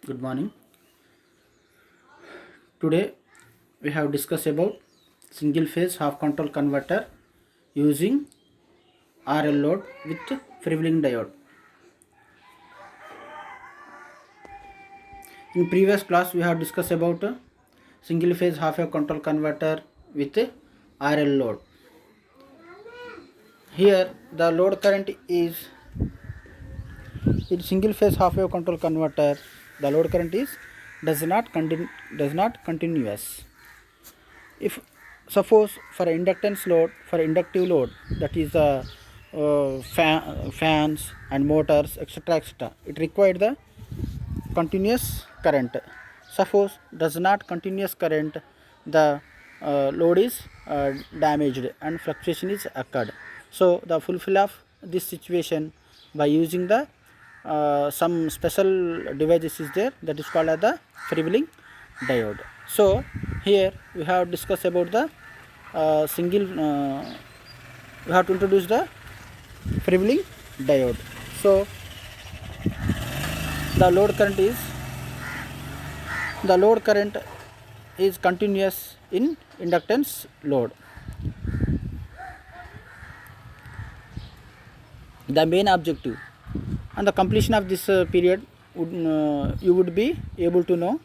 Good morning. Today we have discussed about single phase half control converter using RL load with freewheeling diode. In previous class we have discussed about single phase half wave control converter with RL load. Here the load current is in single phase half wave control converter. The load current is does not continuous. If suppose for inductance load, for inductive load, that is the fans and motors, etc., it required the continuous current. Suppose does not continuous current, the load is damaged and fluctuation is occurred. So the fulfill of this situation by using the some special devices is there, that is called as the freewheeling diode. So here we have discussed about the single we have to introduce the freewheeling diode. So the load current is continuous in inductance load. The main objective on the completion of this period would you would be able to know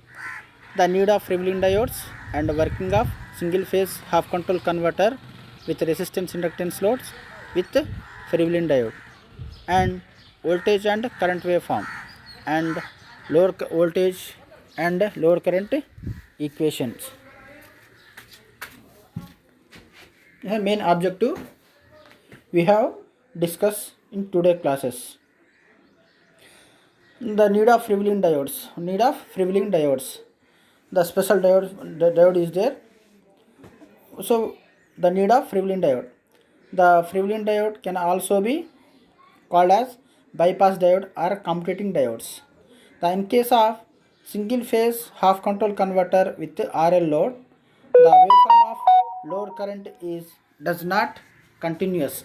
the need of freewheeling diodes and working of single phase half control converter with resistance inductance loads with freewheeling diode, and voltage and current waveform, and lower voltage and lower current equations. The main objective we have discussed in today classes. The need of freewheeling diodes. The special diode is there. So the need of freewheeling diode. The freewheeling diode can also be called as bypass diode or commutating diodes. In case of single phase half control converter with RL load, the waveform of load current is does not continuous.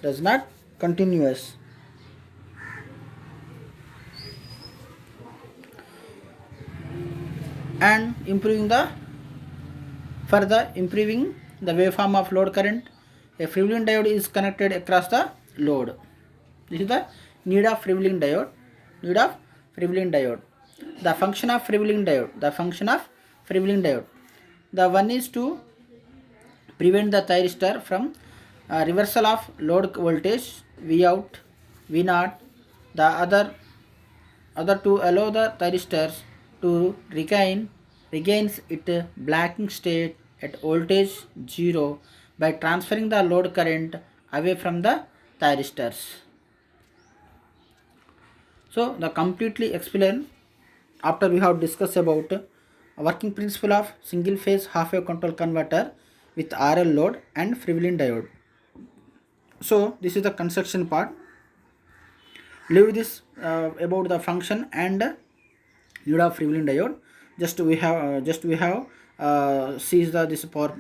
And improving the waveform of load current, a freewheeling diode is connected across the load. This is the need of freewheeling diode. The function of freewheeling diode. The one is to prevent the thyristor from reversal of load voltage V out, V naught. The other to allow the thyristors to regains its blacking state at voltage 0 by transferring the load current away from the thyristors. So the completely explain after we have discussed about working principle of single phase half wave control converter with RL load and freewheeling diode. So this is the construction part. Leave this about the function and need of freewheeling diode. Just we have sees the this power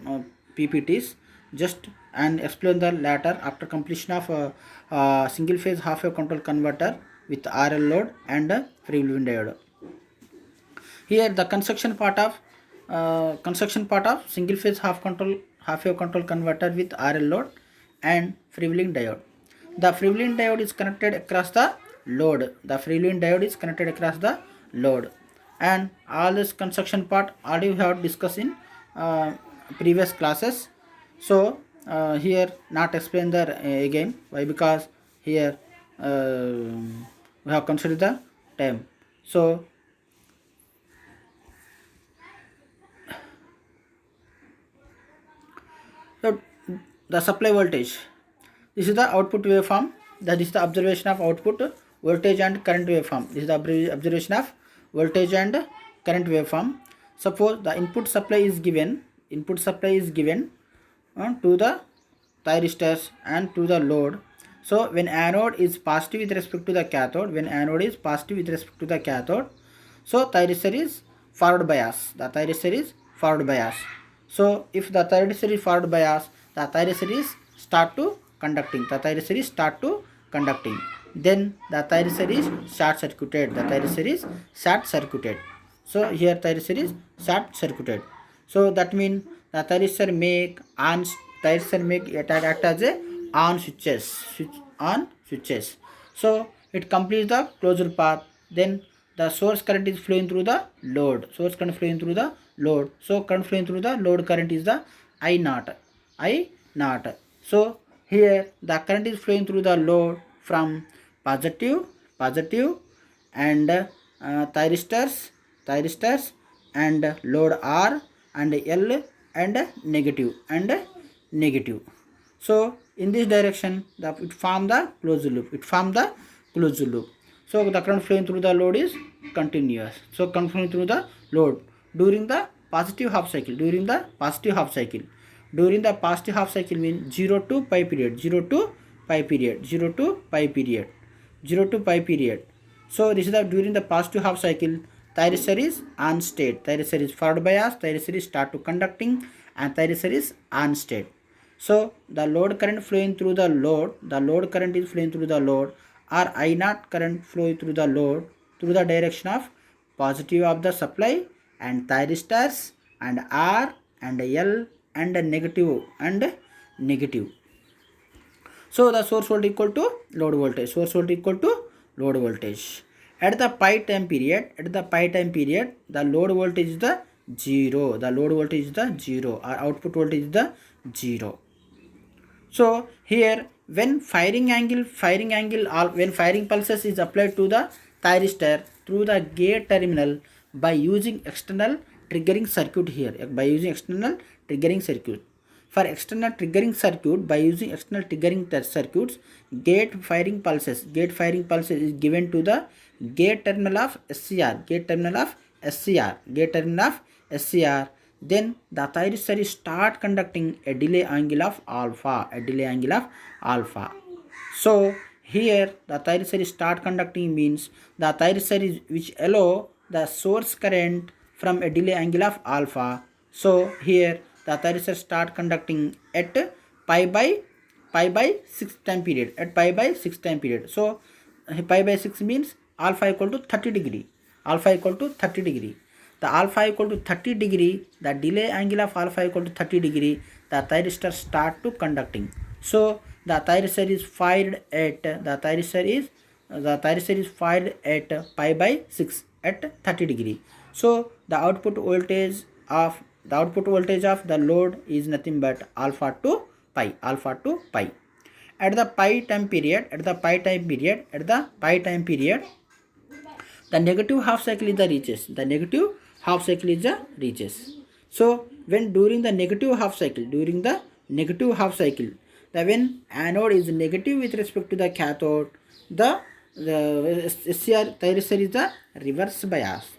PPTs just and explain the latter after completion of single phase half wave control converter with RL load and freewheeling diode. Here the construction part of single phase half wave control converter with RL load and freewheeling diode. The freewheeling diode is connected across the load. And all this construction part already we have discussed in previous classes. So here not explain that again. Why? Because here we have considered the time. So the supply voltage. This is the output waveform. That is the observation of output voltage and current waveform. This is the observation of voltage and current waveform. Suppose the input supply is given to the thyristors and to the load. So when anode is positive with respect to the cathode, so thyristor is forward bias. So if the thyristor is forward bias, the thyristor is start to conducting. Then the thyristor is short circuited. So here thyristor is short circuited. So that means the thyristor make on thyristor make it act as a on switches. So it completes the closed path. Then the source current is flowing through the load. Source current flowing through the load. So current flowing through the load current is the I naught. I naught. So here the current is flowing through the load from positive and thyristors and load R and L and negative. So in this direction it form the closed loop. So the current flowing through the load is continuous. So current flowing through the load during the positive half cycle. During the positive half cycle means 0 to pi period. 0 to pi period. So this is the during the positive half cycle, thyristor is on state. Thyristor is forward bias. Thyristor is start to conducting, and thyristor is on state. So the load current flowing through the load. The load current is flowing through the load, or I naught current flowing through the load through the direction of positive of the supply, and thyristors and R and L and negative. So the source voltage equal to load voltage. Source voltage equal to load voltage. At the pi time period, the load voltage is the 0. The load voltage is the 0. Our output voltage is the 0. So here when firing pulses is applied to the thyristor through the gate terminal by using external triggering circuit here. For external triggering circuit, by using external triggering circuits, gate firing pulses is given to the gate terminal of SCR. Then the thyristor start conducting a delay angle of alpha. So here the thyristor start conducting means the thyristor is which allow the source current from a delay angle of alpha. So here the thyristor start conducting at pi by 6 time period. So pi by 6 means alpha equal to 30 degree. The alpha equal to 30 degree, the delay angle of alpha equal to 30 degree, the thyristor start to conducting. So the thyristor is fired at pi by 6 at 30 degree. So the output voltage of the load is nothing but alpha to pi. At the pi time period, the negative half cycle is the reaches. So when during the negative half cycle, when anode is negative with respect to the cathode, the SCR thyristor is the reverse bias.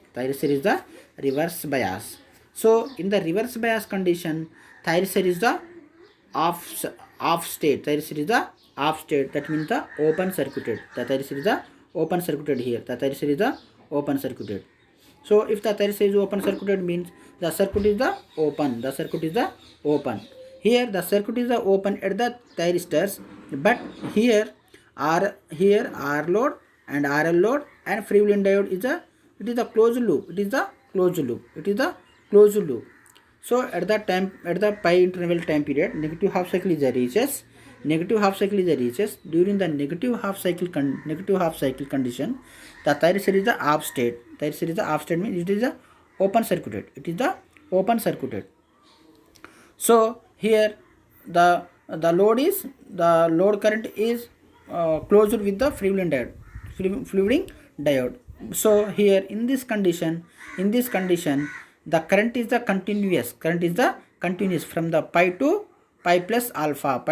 So in the reverse bias condition, thyristor is the off state. That means the open circuited. The thyristor is the open circuited here. So if the thyristor is open circuited means the circuit is the open. Here the circuit is the open at the thyristors, but here R load and RL load and freewheeling diode is the closed loop. So at the pi interval time period, negative half cycle is the reaches. During the negative half cycle condition, the thyristor is the off state. Means it is the open circuited. So here the load current is closed with the freewheeling diode. So here in this condition, the current is the continuous from the pi to pi plus alpha.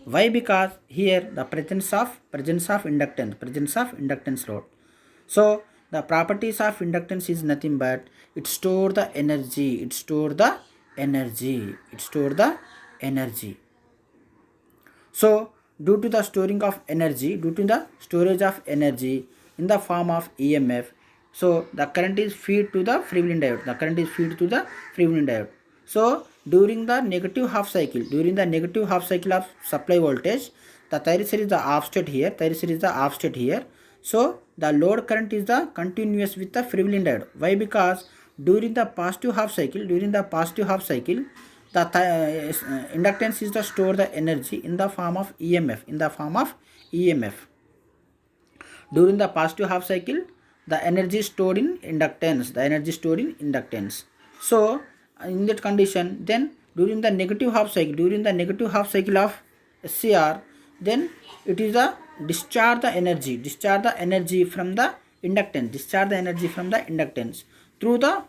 Why? Because here the presence of inductance load. So the properties of inductance is nothing but it store the energy. So due to the storage of energy in the form of EMF, so the current is feed to the freewheeling diode. So during the negative half cycle of supply voltage, the thyristor is the off state here. So the load current is the continuous with the freewheeling diode. Why? Because during the positive half cycle, the inductance is the store the energy in the form of EMF, During the positive half cycle, the energy stored in inductance. So in that condition, then during the negative half cycle of SCR, then it is a discharge the energy from the inductance through the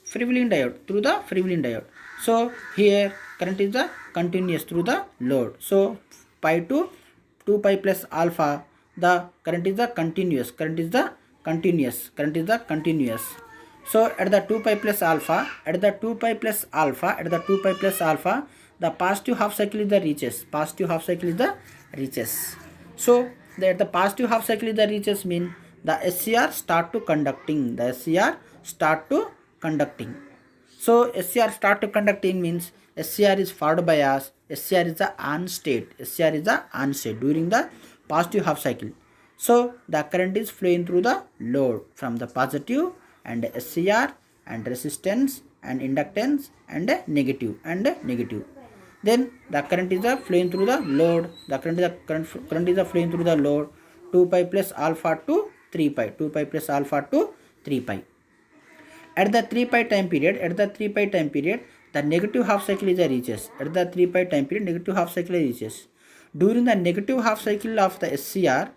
freewheeling diode. So here current is the continuous through the load. So pi to 2 pi plus alpha, the current is the continuous. So at the 2 pi plus alpha, the positive half cycle is the reaches. So at the positive half cycle is the reaches mean the SCR start to conducting. So SCR start to conducting means SCR is forward bias, SCR is the on state during the positive half cycle. So the current is flowing through the load from the positive and SCR and resistance and inductance and negative. Then the current is flowing through the load. The current is flowing through the load 2 pi plus alpha to 3 pi. At the 3 pi time period, the negative half cycle is reaches. During the negative half cycle of the SCR,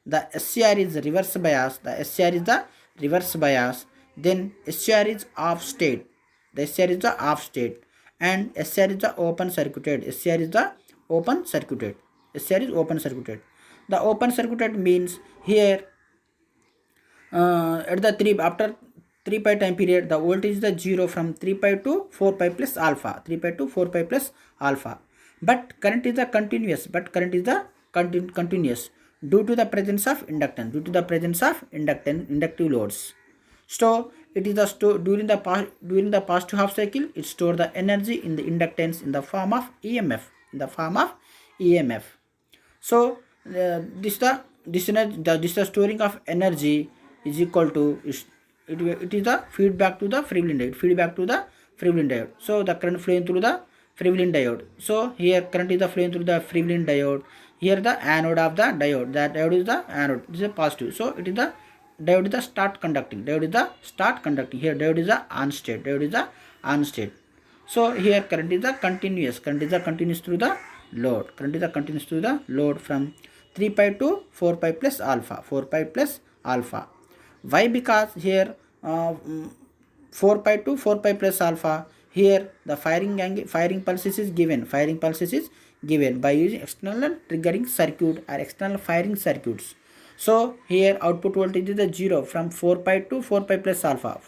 the SCR is reverse bias. Then SCR is off state. And SCR is the open circuited. The open circuited means here at the after 3 pi time period, the voltage is the 0 from 3 pi to 4 pi plus alpha. But current is the continuous. Due to the presence of inductive loads. So it is during the positive half cycle, it stores the energy in the inductance in the form of EMF. So this the storing of energy is equal to it is the feedback to the freewheeling diode. So the current flowing through the freewheeling diode. So here current is the flowing through the freewheeling diode. Here the anode of the diode. That diode is the anode. This is a positive. So it is the diode is the start conducting. Here diode is the on state. So here current is the continuous. Through the load. From 3 pi to 4 pi plus alpha. Why? Because here 4 pi to 4 pi plus alpha, here the firing pulses is given by using external triggering circuit or external firing circuits. So here output voltage is the 0 from 4 pi to 4 pi plus alpha.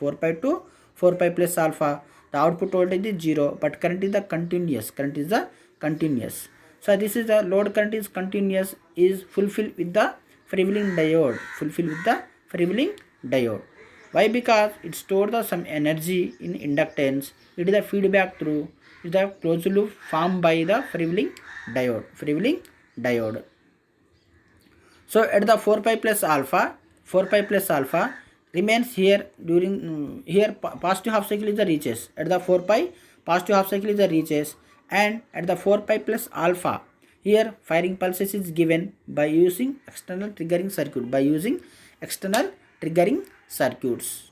The output voltage is 0, but current is the continuous. So this is the load current is continuous, is fulfilled with the freewheeling diode. Why? Because it stores some energy in inductance. It is the feedback through the closed loop formed by the freewheeling diode. So at the 4 pi plus alpha remains here during positive half cycle is the reaches. At the 4 pi positive half cycle is the reaches, and at the 4 pi plus alpha here firing pulses is given by using external triggering circuits.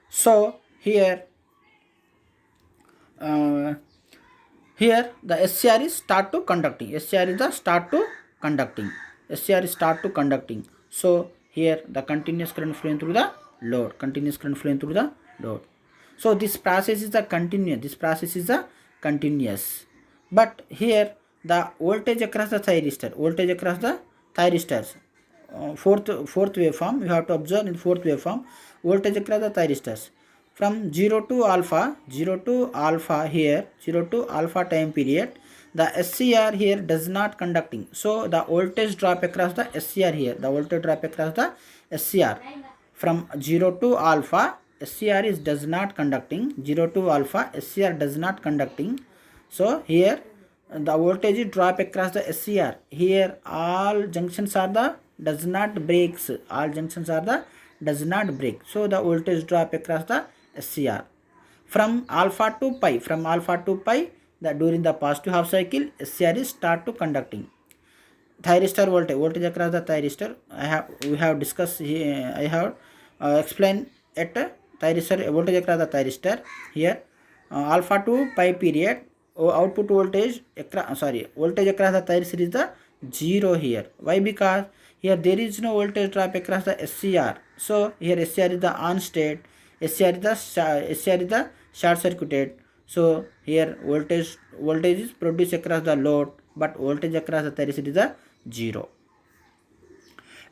So here the SCR is start to conducting. So here the continuous current flowing through the load. So this process is the continuous. But here the voltage across the thyristors. Fourth waveform, you have to observe in fourth waveform, voltage across the thyristors from 0 to alpha here, 0 to alpha time period, the SCR here does not conducting. So the voltage drop across the SCR here, from 0 to alpha, SCR does not conducting. 0 to alpha, SCR does not conducting. So here the voltage is drop across the SCR. Here all junctions are the does not breaks. All junctions are the does not break. So the voltage drop across the SCR. From alpha to pi, the during the positive half cycle, SCR is start to conducting. Thyristor voltage across the thyristor. We have discussed here. I have explained at thyristor voltage across the thyristor. Here alpha to pi period, output voltage voltage across the thyristor is the 0 here. Why? Because here there is no voltage drop across the SCR. So here SCR is the on state, SCR is the short circuited. So here voltage is produced across the load, but voltage across the thyristor is the 0.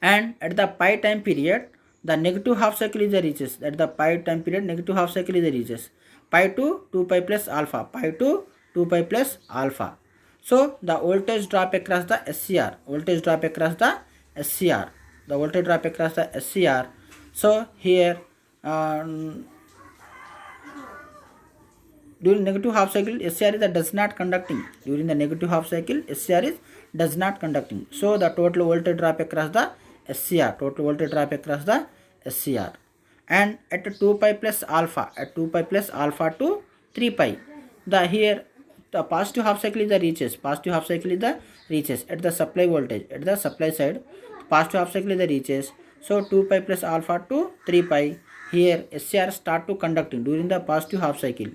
And at the pi time period, the negative half cycle is the reaches. At the pi time period, negative half cycle is the reaches. Pi to 2 pi plus alpha. Pi to 2 pi plus alpha. So the voltage drop across the SCR. Voltage drop across the SCR. The voltage drop across the SCR. So here during negative half cycle, SCR is the does not conducting. During the negative half cycle, SCR is does not conducting. So the total voltage drop across the SCR. Total voltage drop across the SCR. And at 2 pi plus alpha, at 2 pi plus alpha to 3 pi, the here the positive half cycle is the reaches. Positive half cycle is the reaches at the supply voltage. At the supply side, positive half cycle is the reaches. So 2 pi plus alpha to 3 pi. Here SCR start to conducting during the positive half cycle.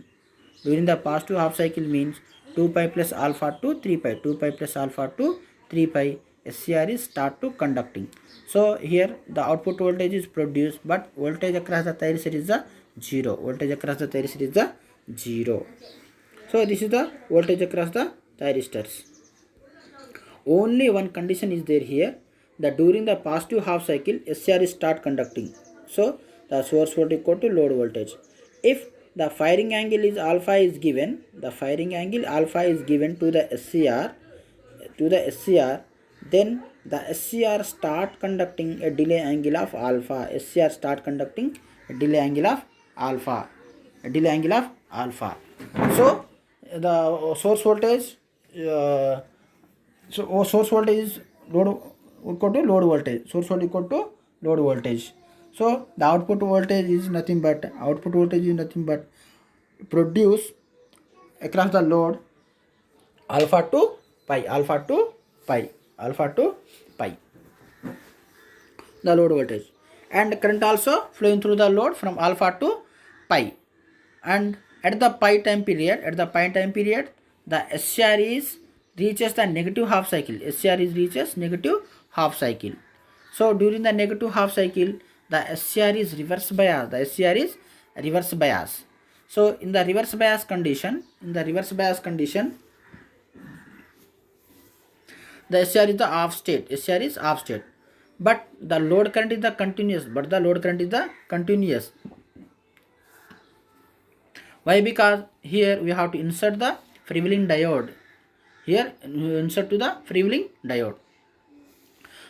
During the positive half cycle means 2 pi plus alpha to 3 pi. 2 pi plus alpha to 3 pi. SCR is start to conducting. So here the output voltage is produced, but voltage across the thyristor is the 0. Voltage across the thyristor is the 0. So this is the voltage across the thyristors. Only one condition is there here, that during the positive half cycle SCR is start conducting. So the source voltage equal to load voltage. If the firing angle is alpha is given, the firing angle alpha is given to the SCR, then the SCR start conducting a delay angle of alpha. SCR start conducting a delay angle of alpha. A delay angle of alpha. So the source voltage source voltage is load equal to load voltage. Source voltage equal to load voltage. So the output voltage is nothing but produce across the load alpha to pi, the load voltage, and current also flowing through the load from alpha to pi. And at the pi time period, the SCR is reaches the negative half cycle. SCR is reaches negative half cycle. So during the negative half cycle, the SCR is reverse bias. So in the reverse bias condition, the SCR is the off state. But the load current is the continuous. Why? Because here we have to insert the freewheeling diode.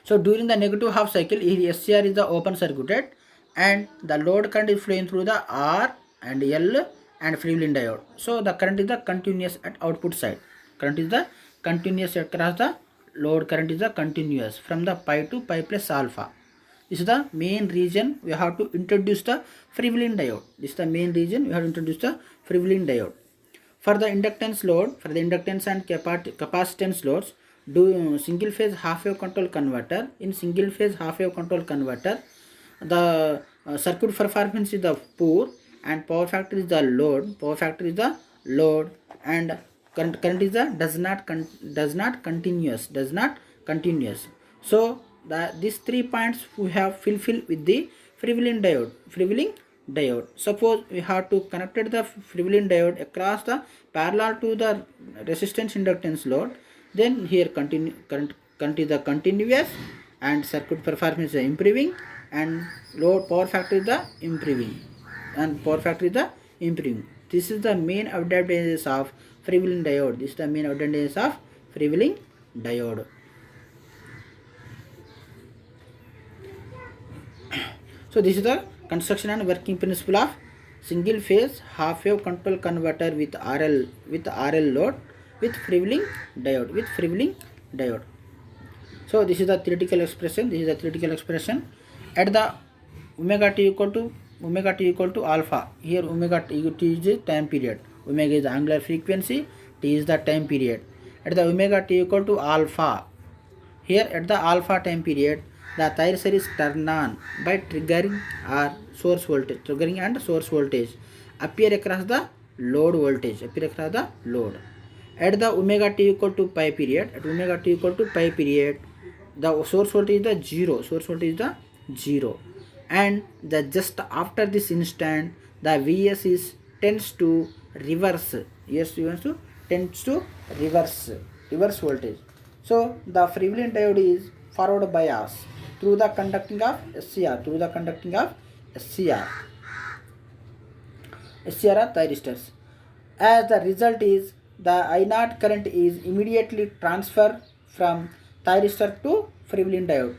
So during the negative half cycle, SCR is the open circuited and the load current is flowing through the R and L and freewheeling diode. So the current is the continuous at output side. Current is the continuous across the load. Current is the continuous from the pi to pi plus alpha. This is the main reason we have to introduce the freewheeling diode. For the inductance load, for the inductance and capacitance loads, do single phase half wave control converter. In single phase half wave control converter, the circuit performance is the poor and power factor is the load. And current is the does not continuous. So these 3 points we have fulfilled with the freewheeling diode. Suppose we have to connected the freewheeling diode across the parallel to the resistance inductance load, then here current is the continuous and circuit performance is improving and load power factor is the improving. This is the main advantages of freewheeling diode. So this is the construction and working principle of single phase half wave control converter with RL load with freewheeling diode. So this is the theoretical expression. At the omega t equal to alpha. Here omega t is the time period. Omega is the angular frequency. T is the time period. At the omega t equal to alpha. Here at the alpha time period, the thyristor is turned on by triggering and source voltage appear across the load voltage. At the omega t equal to pi period, the source voltage is the zero, and the just after this instant, the Vs is tends to reverse. Tends to reverse voltage. So the freewheeling diode is forward bias through the conducting of SCR are thyristors. As the result is the I naught current is immediately transferred from thyristor to freewheeling diode.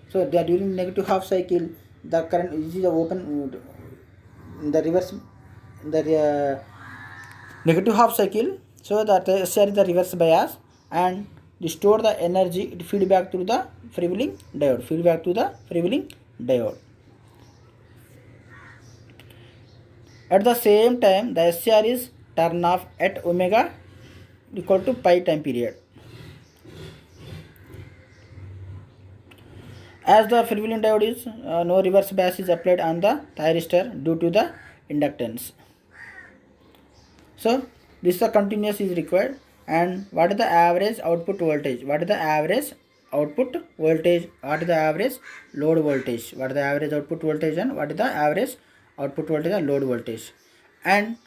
So they are during negative half cycle. The current is the open the reverse the negative half cycle. So the SCR is the reverse bias, and they store the energy. It feedback to the freewheeling diode. At the same time, the SCR is turned off at omega equal to pi time period. As the freewheeling diode is no reverse bias is applied on the thyristor due to the inductance. So this the continuous is required. And what is the average output voltage? What is the average load voltage? What is the average output voltage and what is the average output voltage and load voltage? And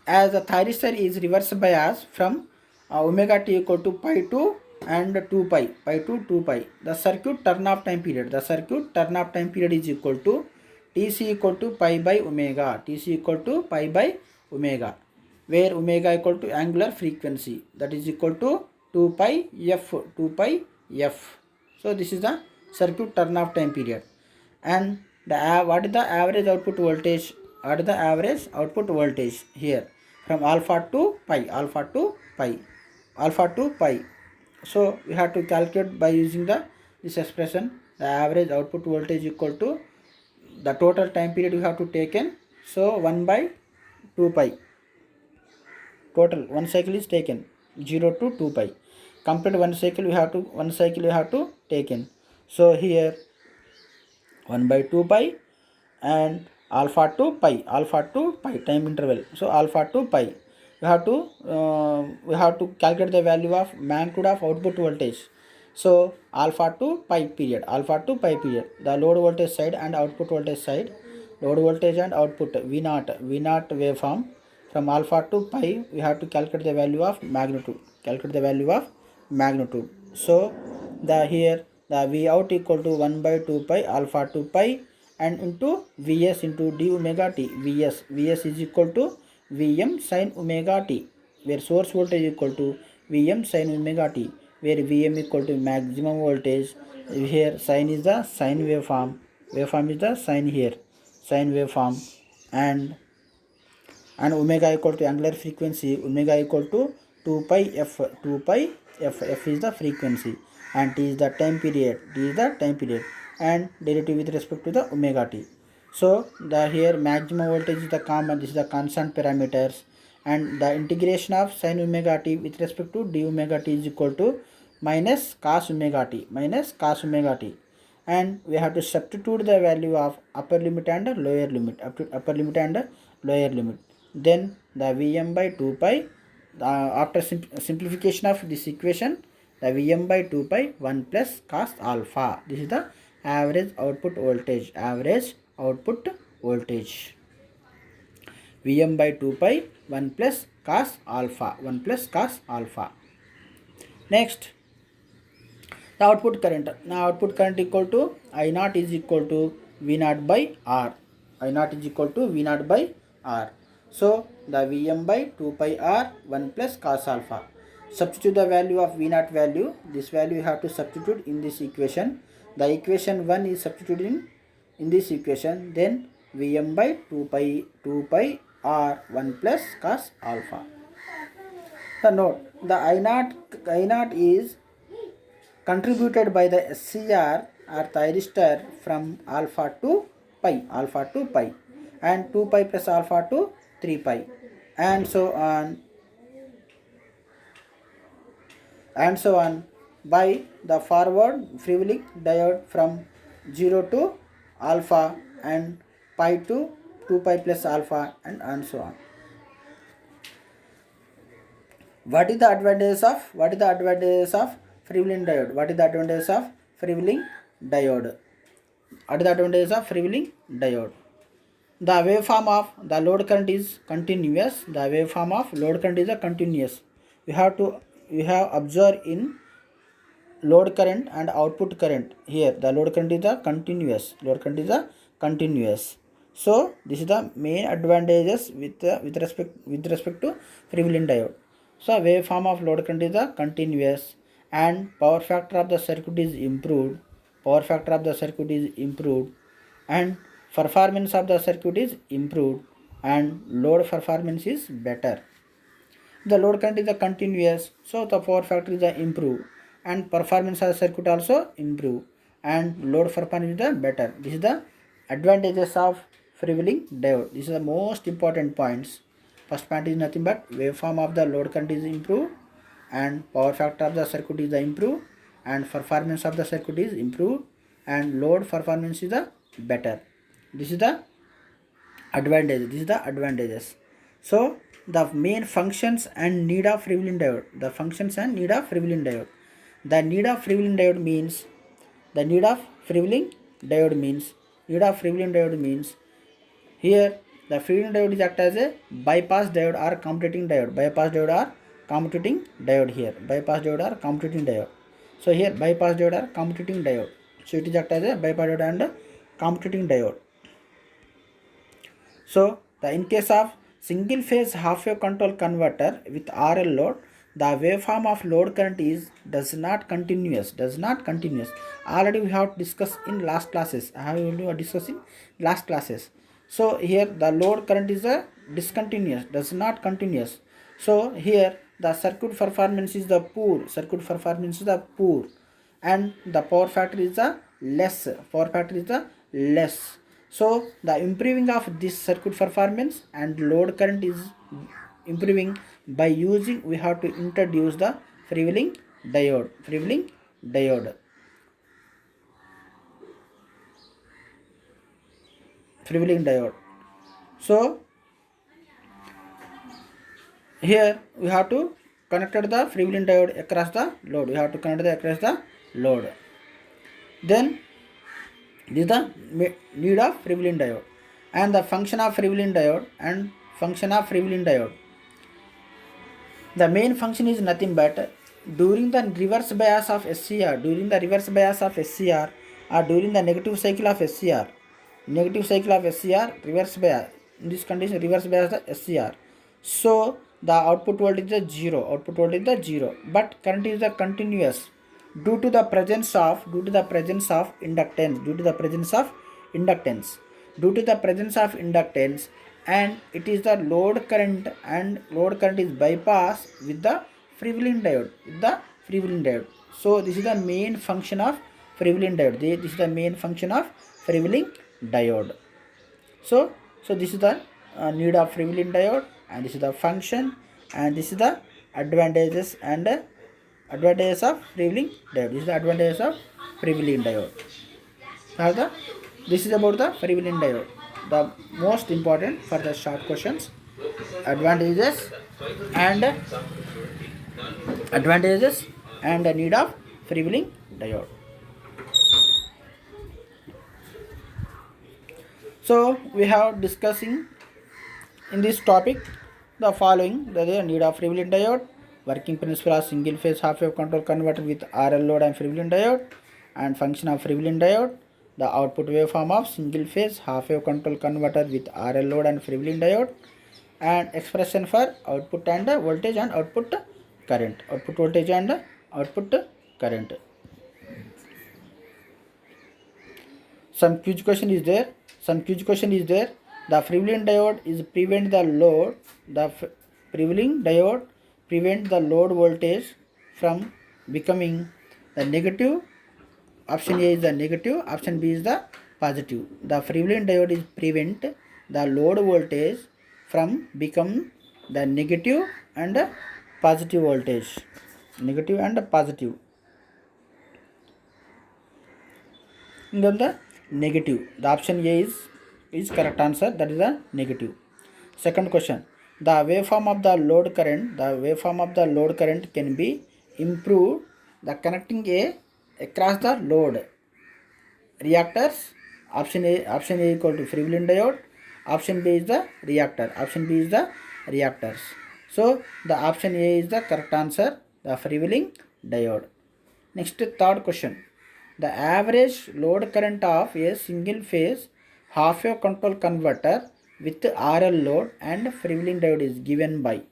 as the thyristor is reverse bias from omega t equal to pi to and 2 pi, the circuit turn off time period is equal to Tc equal to pi by omega, where omega equal to angular frequency, that is equal to 2 pi f. So this is the circuit turn off time period. And what is the average output voltage? Here from alpha to pi. So we have to calculate by using this expression. The average output voltage equal to the total time period you have to taken. So 1 by 2 pi. Total one cycle is taken 0 to 2 pi. Complete one cycle you have to taken. So here 1 by 2 pi and alpha to pi time interval. So alpha to pi. We have to calculate the value of magnitude of output voltage. So alpha to pi period. The load voltage side and output voltage side. Load voltage and output V naught waveform. From alpha to pi, we have to calculate the value of magnitude. So here the V out equal to 1 by 2 pi alpha to pi and into Vs into d omega t. Vs is equal to Vm sin omega t, where source voltage equal to Vm sin omega t, where Vm equal to maximum voltage. Here sin is the sine waveform. Waveform is the sine here. Sine waveform. And omega equal to angular frequency, omega equal to 2 pi f. F is the frequency and t is the time period. And derivative with respect to the omega t. So the here maximum voltage is the common, this is the constant parameters, and the integration of sin omega t with respect to d omega t is equal to minus cos omega t. And we have to substitute the value of upper limit and lower limit. Then the Vm by 2 pi, after simplification of this equation, the Vm by 2 pi 1 plus cos alpha. This is the average output voltage. Vm by 2 pi 1 plus cos alpha. Next, the output current. Now output current equal to I naught is equal to V naught by R. So the Vm by 2 pi R 1 plus cos alpha. Substitute the value of V naught value. This value you have to substitute in this equation. The equation 1 is substituted in this equation. Then Vm by 2 pi R 1 plus cos alpha. The note, the I naught is contributed by the SCR or thyristor from alpha to pi, and 2 pi plus alpha to 3 pi, and so on and so on, by the forward freewheeling diode from 0 to alpha and pi to 2 pi plus alpha, and so on. What is the advantages of freewheeling diode? What is the advantages of freewheeling diode? What is the advantages of freewheeling diode? The waveform of the load current is continuous. The waveform of load current is a continuous. You have observed in load current and output current. Here the load current is a continuous. So this is the main advantages with respect to freewheeling diode. So waveform of load current is a continuous, and power factor of the circuit is improved. And performance of the circuit is improved, and load performance is better. The load current is a continuous, so the power factor is a improve, and performance of the circuit also improve, and load performance is the better. This is the advantages of freewheeling diode. This is the most important points. First point is nothing but waveform of the load current is improved, and power factor of the circuit is the improved, and performance of the circuit is improved, and load performance is the better. This is the advantages. So the main functions and need of freewheeling diode. The need of freewheeling diode means here the freewheeling diode is act as a bypass diode or commuting diode. So here bypass diode or commuting diode. So it is act as a bypass diode and commuting diode. So in case of single phase half wave control converter with RL load, the waveform of load current does not continuous. Already we have discussed in last classes. So here the load current is a discontinuous, does not continuous. So here the circuit performance is the poor, and the power factor is the less. So the improving of this circuit performance and load current is improving by using, we have to introduce the freewheeling diode. So here we have to connect the freewheeling diode across the load. Then this is the need of freewheeling diode, and the function of freewheeling diode. The main function is nothing but during the reverse bias of SCR, or during the negative cycle of SCR, reverse bias. In this condition, reverse bias the SCR. So the output voltage is zero. But current is the continuous due to the presence of inductance, and it is the load current, and load current is bypassed with the freewheeling diode. So this is the main function of freewheeling diode. So this is the need of freewheeling diode, and this is the function, and this is the advantages of freewheeling diode. This is about the freewheeling diode. The most important for the short questions, advantages and the need of freewheeling diode. So we have discussing in this topic the following: the need of freewheeling diode, working principle of single phase half wave control converter with RL load and freewheeling diode, and function of freewheeling diode, the output waveform of single phase half wave control converter with RL load and freewheeling diode, and expression for output and voltage and output current. Some quiz question is there. The freewheeling diode is prevent the load. The freewheeling diode prevent the load voltage from becoming the negative. Option A is the negative, option B is the positive. The freewheeling diode is prevent the load voltage from become the negative and positive voltage. Negative and positive. And then the negative. The option A is correct answer. That is the negative. Second question. The waveform of the load current. The waveform of the load current can be improved. The connecting A across the load. Reactors. Option A equal to freewheeling diode. Option B is the reactor. Option B is the reactors. So the option A is the correct answer. The freewheeling diode. Next, third question. The average load current of a single phase half wave control converter with RL load and freewheeling diode is given by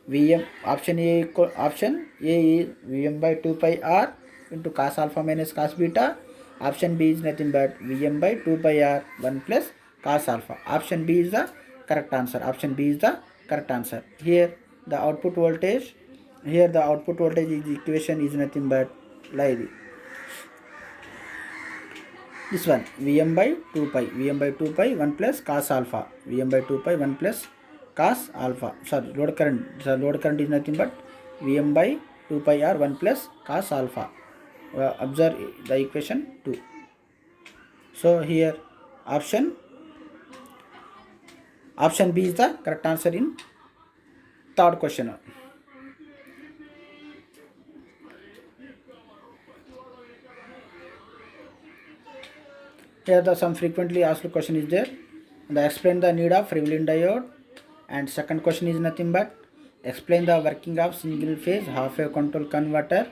Vm. Option A is Vm by 2 pi R into cos alpha minus cos beta. Option B is nothing but Vm by 2 pi R 1 plus cos alpha. Option B is the correct answer. Option B is the correct answer. Here the output voltage. Here the output voltage is equation is nothing but like this one. Vm by 2 pi. Vm by 2 pi 1 plus cos alpha. Vm by 2 pi 1 plus cos alpha. Sorry, load current. The load current is nothing but Vm by 2 pi R 1 plus cos alpha. Observe the equation 2. So here option B is the correct answer in third question. Here the some frequently asked question is there. The explain the need of freewheeling diode, and second question is nothing but explain the working of single phase half wave control converter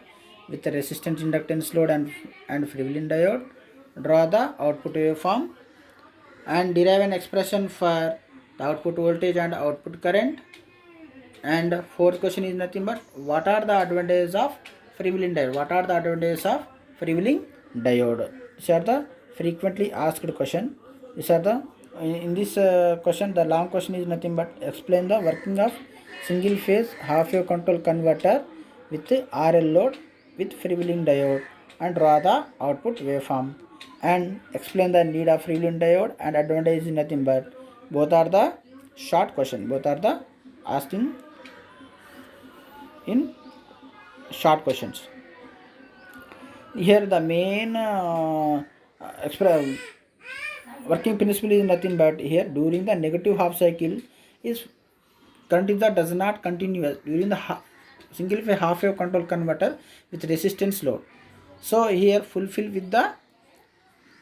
with a resistance inductance load and freewheeling diode. Draw the output waveform and derive an expression for the output voltage and output current. And fourth question is nothing but what are the advantages of freewheeling diode? What are the advantages of freewheeling diode? These are the frequently asked question. These are the in this question, the long question is nothing but explain the working of single phase half wave control converter with RL load with freewheeling diode and draw the output waveform and explain the need of freewheeling diode and advantage is nothing but both are the short question. Both are the asking in short questions. Here the main working principle is nothing but here during the negative half cycle is current is the does not continuous during the single phase half wave control converter with resistance load. So here fulfill with the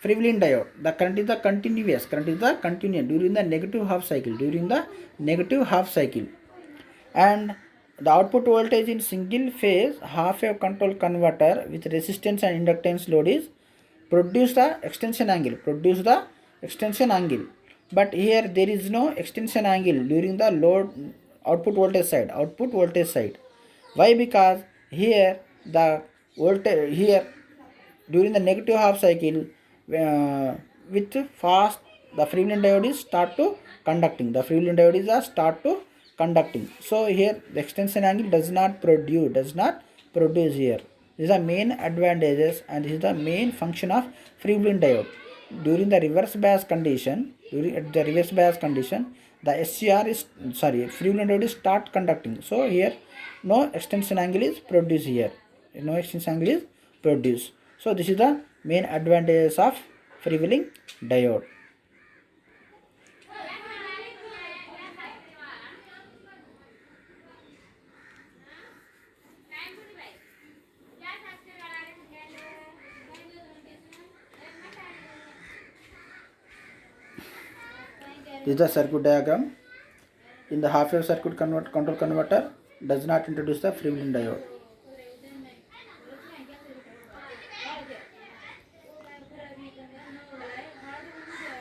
freewheeling diode. The current is the continuous. Current is the continuous during the negative half cycle. During the negative half cycle. And the output voltage in single phase half wave control converter with resistance and inductance load is produce the extension angle. Produce the extension angle. But here there is no extension angle during the load output voltage side. Output voltage side. Why? Because here the voltage here during the negative half cycle with fast the freewheeling diode is start to conducting. The freewheeling diode is a start to conducting. So here the extension angle does not produce here. This is the main advantages and this is the main function of freewheeling diode. During the reverse bias condition, the SCR is freewheeling diode is start conducting. So here no extension angle is produced here. No extension angle is produced. So this is the main advantages of freewheeling diode. This is the circuit diagram. In the half wave circuit control converter does not introduce the freewheeling diode.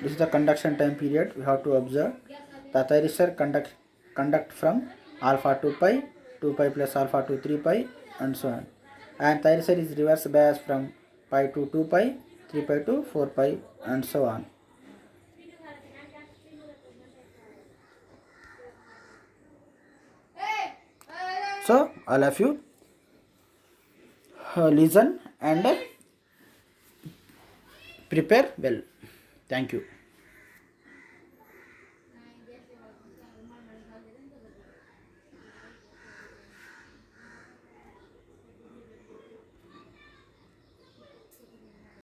This is the conduction time period. We have to observe the thyristor conduct from alpha to pi, 2 pi plus alpha to 3 pi and so on. And thyristor is reverse bias from pi to 2 pi, 3 pi to 4 pi and so on. So all of you listen and prepare well. Thank you.